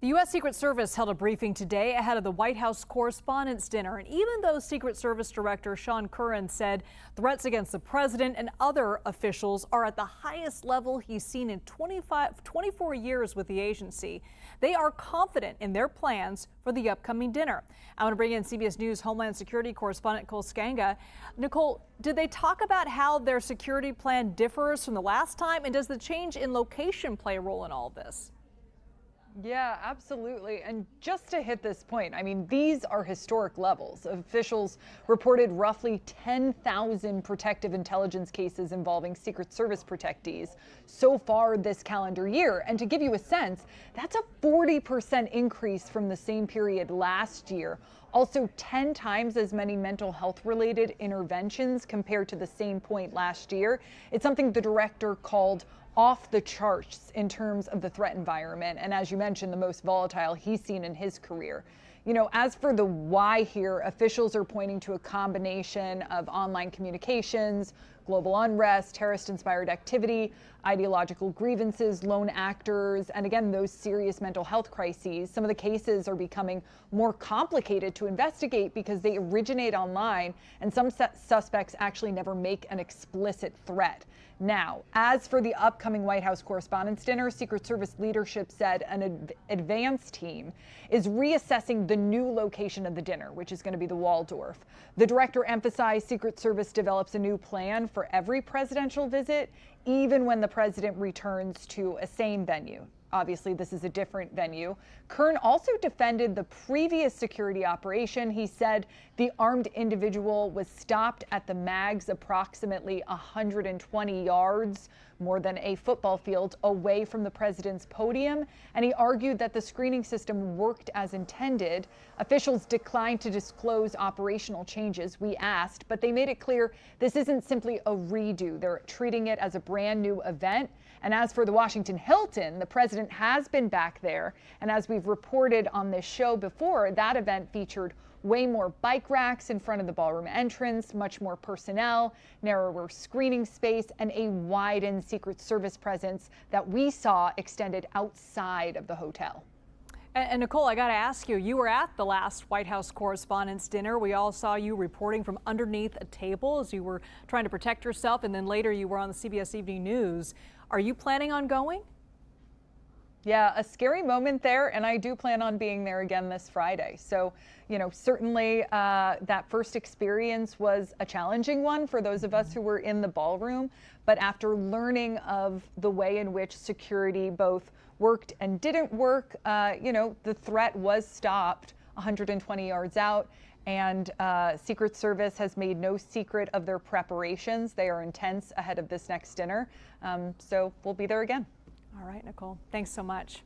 The U.S. Secret Service held a briefing today ahead of the White House Correspondents Dinner. And even though Secret Service Director Sean Curran said threats against the president and other officials are at the highest level he's seen in 24 years with the agency, they are confident in their plans for the upcoming dinner. I want to bring in CBS News Homeland Security correspondent Nicole Sganga. Nicole, did they talk about how their security plan differs from the last time? And does the change in location play a role in all of this? Yeah, absolutely. And just to hit this point, I mean, these are historic levels. Officials reported roughly 10,000 protective intelligence cases involving Secret Service protectees so far this calendar year. And to give you a sense, that's a 40% increase from the same period last year. Also 10 times as many mental health related interventions compared to the same point last year. It's something the director called off the charts in terms of the threat environment. And as you mentioned, the most volatile he's seen in his career. You know, as for the why here, officials are pointing to a combination of online communications, global unrest, terrorist-inspired activity, ideological grievances, lone actors, and again, those serious mental health crises. Some of the cases are becoming more complicated to investigate because they originate online, and some suspects actually never make an explicit threat. Now, as for the upcoming White House Correspondents' Dinner, Secret Service leadership said an advance team is reassessing the new location of the dinner, which is going to be the Waldorf. The director emphasized Secret Service develops a new plan for every presidential visit, even when the president returns to a same venue. Obviously, this is a different venue. Kern also defended the previous security operation. He said the armed individual was stopped at the MAGs approximately 120 yards, more than a football field, away from the president's podium. And he argued that the screening system worked as intended. Officials declined to disclose operational changes. We asked, but they made it clear this isn't simply a redo. They're treating it as a brand new event. And as for the Washington Hilton, the president has been back there. And as we've reported on this show before, that event featured way more bike racks in front of the ballroom entrance, much more personnel, narrower screening space, and a widened Secret Service presence that we saw extended outside of the hotel. And Nicole, I got to ask you, you were at the last White House Correspondents' Dinner. We all saw you reporting from underneath a table as you were trying to protect yourself, and then later you were on the CBS Evening News. Are you planning on going? Yeah, a scary moment there, and I do plan on being there again this Friday. So, you know, certainly that first experience was a challenging one for those of us who were in the ballroom. But after learning of the way in which security both worked and didn't work, you know, the threat was stopped 120 yards out. And Secret Service has made no secret of their preparations. They are intense ahead of this next dinner. So we'll be there again. All right, Nicole, thanks so much.